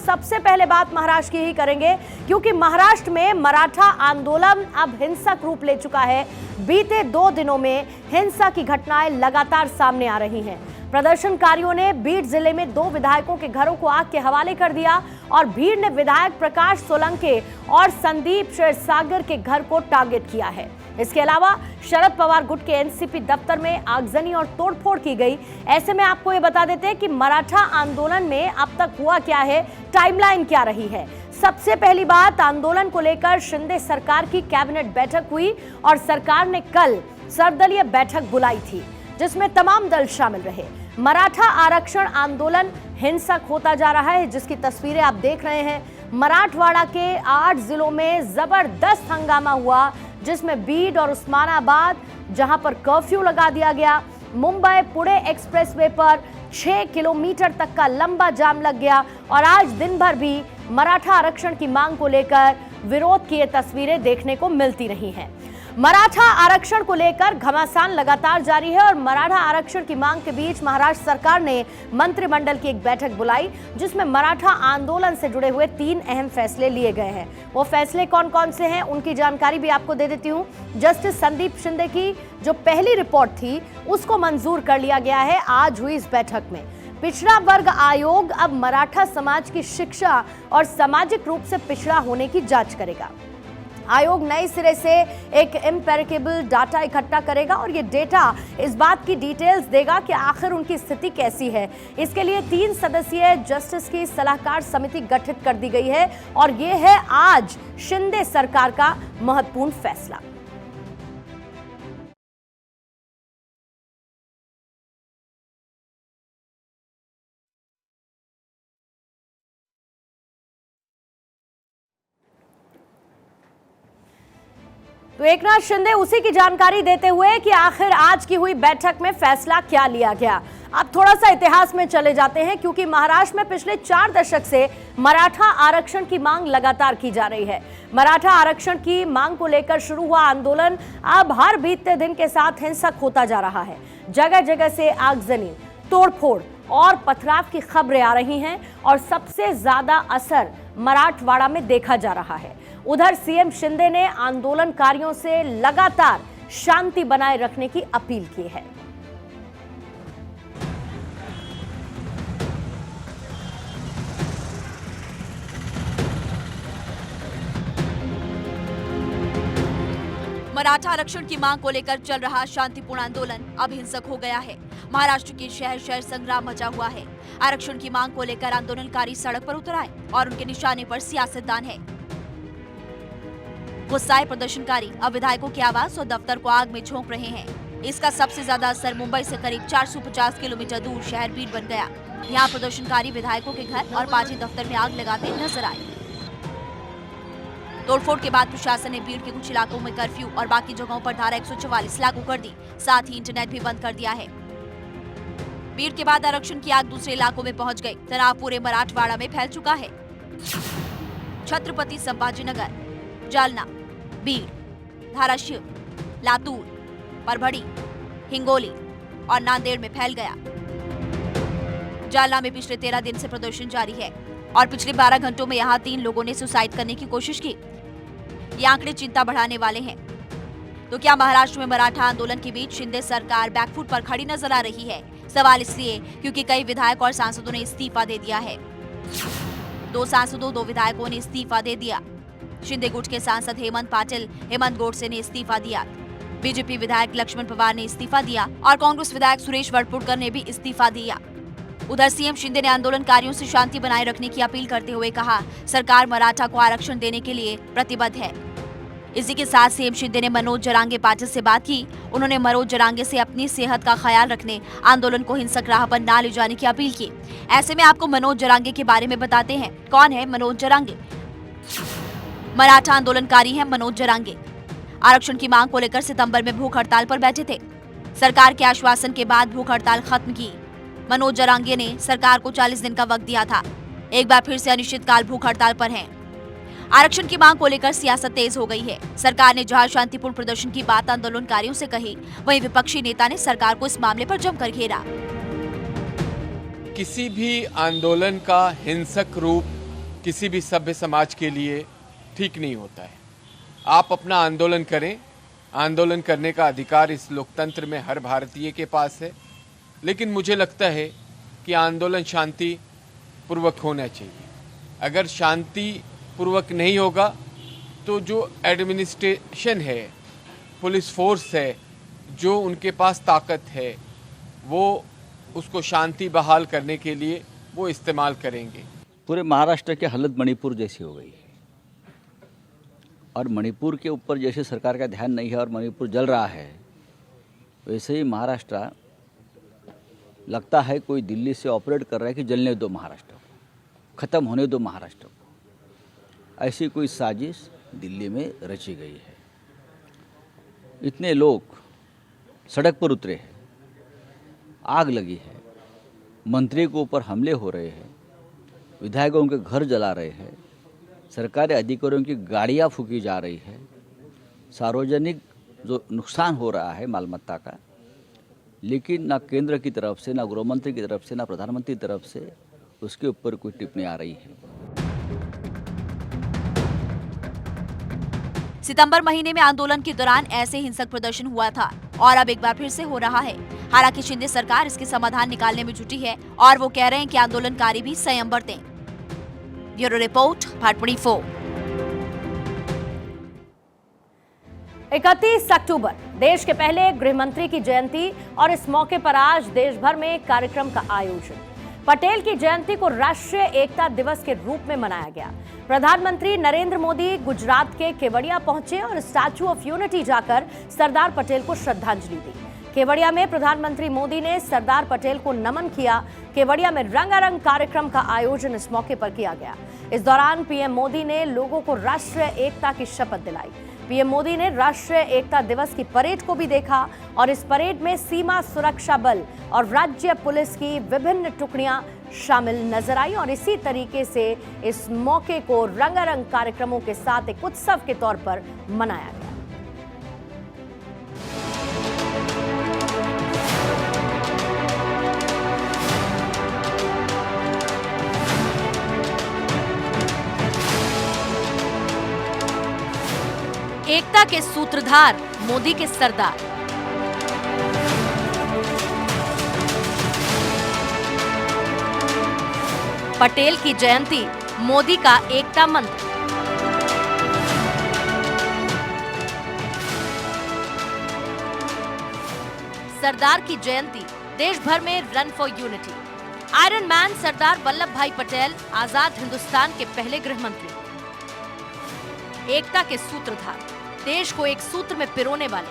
सबसे पहले बात महाराष्ट्र की ही करेंगे, क्योंकि महाराष्ट्र में मराठा आंदोलन अब हिंसक रूप ले चुका है। बीते 2 दिनों में हिंसा की घटनाएं लगातार सामने आ रही हैं। प्रदर्शनकारियों ने बीड जिले में 2 विधायकों के घरों को आग के हवाले कर दिया और भीड़ ने विधायक प्रकाश सोलंके और संदीप क्षीरसागर के घर को टारगेट किया है। इसके अलावा शरद पवार गुट के एनसीपी दफ्तर में आगजनी और तोड़फोड़ की गई। ऐसे में आपको ये बता देते हैं कि मराठा आंदोलन में अब तक हुआ क्या है, टाइमलाइन क्या रही है। सबसे पहली बात, आंदोलन को लेकर शिंदे सरकार की कैबिनेट बैठक हुई और सरकार ने कल सर्वदलीय बैठक बुलाई थी, जिसमें तमाम दल शामिल रहे। मराठा आरक्षण आंदोलन हिंसक होता जा रहा है, जिसकी तस्वीरें आप देख रहे हैं। मराठवाड़ा के 8 जिलों में जबरदस्त हंगामा हुआ, जिसमें बीड और उस्मानाबाद, जहां पर कर्फ्यू लगा दिया गया। मुंबई पुणे एक्सप्रेसवे पर 6 किलोमीटर तक का लंबा जाम लग गया और आज दिन भर भी मराठा आरक्षण की मांग को लेकर विरोध की ये तस्वीरें देखने को मिलती रही हैं। मराठा आरक्षण को लेकर घमासान लगातार जारी है और मराठा आरक्षण की मांग के बीच महाराष्ट्र सरकार ने मंत्रिमंडल की एक बैठक बुलाई, जिसमें मराठा आंदोलन से जुड़े हुए 3 अहम फैसले लिए गए हैं। वो फैसले कौन कौन से हैं, उनकी जानकारी भी आपको दे देती हूं। जस्टिस संदीप शिंदे की जो पहली रिपोर्ट थी, उसको मंजूर कर लिया गया है आज हुई इस बैठक में। पिछड़ा वर्ग आयोग अब मराठा समाज की शिक्षा और सामाजिक रूप से पिछड़ा होने की जांच करेगा। आयोग नए सिरे से एक एम्पेरिकेबल डाटा इकट्ठा करेगा और ये डेटा इस बात की डिटेल्स देगा कि आखिर उनकी स्थिति कैसी है। इसके लिए 3 सदस्यीय जस्टिस की सलाहकार समिति गठित कर दी गई है और ये है आज शिंदे सरकार का महत्वपूर्ण फैसला। तो एकनाथ शिंदे उसी की जानकारी देते हुए कि आखिर आज की हुई बैठक में फैसला क्या लिया गया। अब थोड़ा सा इतिहास में चले जाते हैं, क्योंकि महाराष्ट्र में पिछले 4 दशक से मराठा आरक्षण की मांग लगातार की जा रही है। मराठा आरक्षण की मांग को लेकर शुरू हुआ आंदोलन अब हर बीतते दिन के साथ हिंसक होता जा रहा है। जगह जगह से आगजनी, तोड़फोड़ और पथराव की खबरें आ रही हैं और सबसे ज्यादा असर मराठवाड़ा में देखा जा रहा है। उधर सीएम शिंदे ने आंदोलनकारियों से लगातार शांति बनाए रखने की अपील की है। मराठा आरक्षण की मांग को लेकर चल रहा शांतिपूर्ण आंदोलन अब हिंसक हो गया है। महाराष्ट्र के शहर शहर संग्राम मचा हुआ है। आरक्षण की मांग को लेकर आंदोलनकारी सड़क पर उतर आए और उनके निशाने पर सियासतदान है। गुस्साए प्रदर्शनकारी अब विधायकों की आवाज और दफ्तर को आग में झोंक रहे हैं। इसका सबसे ज्यादा असर मुंबई से करीब 450 किलोमीटर दूर शहर बीड बन गया। यहाँ प्रदर्शनकारी विधायकों के घर और पार्टी दफ्तर में आग लगाते नजर आए। तोड़फोड़ के बाद प्रशासन ने बीड के कुछ इलाकों में कर्फ्यू और बाकी जगहों पर धारा 144 लागू कर दी। साथ ही इंटरनेट भी बंद कर दिया है। बीड के बाद आरक्षण की आग दूसरे इलाकों में पहुंच गई। तनाव पूरे मराठवाड़ा में फैल चुका है। छत्रपति संभाजीनगर, जालना, बीड, धाराशिव, लातूर, परभड़ी, हिंगोली और नांदेड़ में फैल गया। जालना में पिछले 13 दिन से प्रदर्शन जारी है और पिछले 12 घंटों में यहाँ 3 लोगों ने सुसाइड करने की कोशिश की। ये आंकड़े चिंता बढ़ाने वाले हैं। तो क्या महाराष्ट्र में मराठा आंदोलन के बीच शिंदे सरकार बैकफुट पर खड़ी नजर आ रही है? सवाल इसलिए क्योंकि कई विधायक और सांसदों ने इस्तीफा दे दिया है। 2 सांसदों 2 विधायकों ने इस्तीफा दे दिया। शिंदे गुट के सांसद हेमंत पाटिल, हेमंत गोडसे ने इस्तीफा दिया। बीजेपी विधायक लक्ष्मण पवार ने इस्तीफा दिया और कांग्रेस विधायक सुरेश वड़पुड़कर ने भी इस्तीफा दिया। उधर सीएम शिंदे ने आंदोलनकारियों से शांति बनाए रखने की अपील करते हुए कहा, सरकार मराठा को आरक्षण देने के लिए प्रतिबद्ध है। इसी के साथ सीएम शिंदे ने मनोज जरांगे पाटिल से बात की। उन्होंने मनोज जरांगे से अपनी सेहत का ख्याल रखने, आंदोलन को हिंसक राह पर न ले जाने की अपील की। ऐसे में आपको मनोज जरांगे के बारे में बताते हैं। कौन है मनोज जरांगे? मराठा आंदोलनकारी हैं मनोज जरांगे। आरक्षण की मांग को लेकर सितंबर में भूख हड़ताल पर बैठे थे। सरकार के आश्वासन के बाद भूख हड़ताल खत्म की। मनोज जरांगे ने सरकार को 40 दिन का वक्त दिया था। एक बार फिर से अनिश्चितकाल भूख हड़ताल पर हैं। आरक्षण की मांग को लेकर सियासत तेज हो गई है। सरकार ने जहां शांतिपूर्ण प्रदर्शन की बात आंदोलनकारियों से कही, वहीं विपक्षी नेता ने सरकार को इस मामले पर जमकर घेरा। किसी भी आंदोलन का हिंसक रूप किसी भी सभ्य समाज के लिए ठीक नहीं होता है। आप अपना आंदोलन करें, आंदोलन करने का अधिकार इस लोकतंत्र में हर भारतीय के पास है, लेकिन मुझे लगता है कि आंदोलन शांति पूर्वक होना चाहिए। अगर शांति पूर्वक नहीं होगा तो जो एडमिनिस्ट्रेशन है, पुलिस फोर्स है, जो उनके पास ताकत है, वो उसको शांति बहाल करने के लिए वो इस्तेमाल करेंगे। पूरे महाराष्ट्र की हालत मणिपुर जैसी हो गई है और मणिपुर के ऊपर जैसे सरकार का ध्यान नहीं है और मणिपुर जल रहा है, वैसे ही महाराष्ट्र लगता है कोई दिल्ली से ऑपरेट कर रहा है कि जलने दो महाराष्ट्र को, ख़त्म होने दो महाराष्ट्र को। ऐसी कोई साजिश दिल्ली में रची गई है। इतने लोग सड़क पर उतरे हैं, आग लगी है, मंत्री के ऊपर हमले हो रहे हैं, विधायकों के घर जला रहे हैं, सरकारी अधिकारियों की गाड़ियां फूकी जा रही है, सार्वजनिक जो नुकसान हो रहा है मालमत्ता का, लेकिन ना केंद्र की तरफ से, ना गृहमंत्री की तरफ से, ना प्रधानमंत्री की तरफ से उसके ऊपर कोई टिप्पणी आ रही है। सितंबर महीने में आंदोलन के दौरान ऐसे हिंसक प्रदर्शन हुआ था और अब एक बार फिर से हो रहा है। हालांकि शिंदे सरकार इसके समाधान निकालने में जुटी है और वो कह रहे हैं कि आंदोलनकारी भी संयम बरतें। Bureau report, Bharat 24। 31 अक्टूबर देश के पहले गृह मंत्री की जयंती और इस मौके पर आज देश भर में एक कार्यक्रम का आयोजन। पटेल की जयंती को राष्ट्रीय एकता दिवस के रूप में मनाया गया। प्रधानमंत्री नरेंद्र मोदी गुजरात के केवड़िया पहुंचे और स्टैच्यू ऑफ यूनिटी जाकर सरदार पटेल को श्रद्धांजलि दी। केवड़िया में प्रधानमंत्री मोदी ने सरदार पटेल को नमन किया। केवड़िया में रंगारंग कार्यक्रम का आयोजन इस मौके पर किया गया। इस दौरान पीएम मोदी ने लोगों को राष्ट्रीय एकता की शपथ दिलाई। पीएम मोदी ने राष्ट्रीय एकता दिवस की परेड को भी देखा और इस परेड में सीमा सुरक्षा बल और राज्य पुलिस की विभिन्न टुकड़ियां शामिल नजर आई और इसी तरीके से इस मौके को रंगारंग कार्यक्रमों के साथ एक उत्सव के तौर पर मनाया गया। एकता के सूत्रधार मोदी के सरदार। पटेल की जयंती, मोदी का एकता मंत्र। सरदार की जयंती, देश भर में run for unity. Iron man Sardar Vallabh Bhai Patel आजाद हिंदुस्तान के पहले गृह मंत्री, एकता के सूत्रधार, देश को एक सूत्र में पिरोने वाले,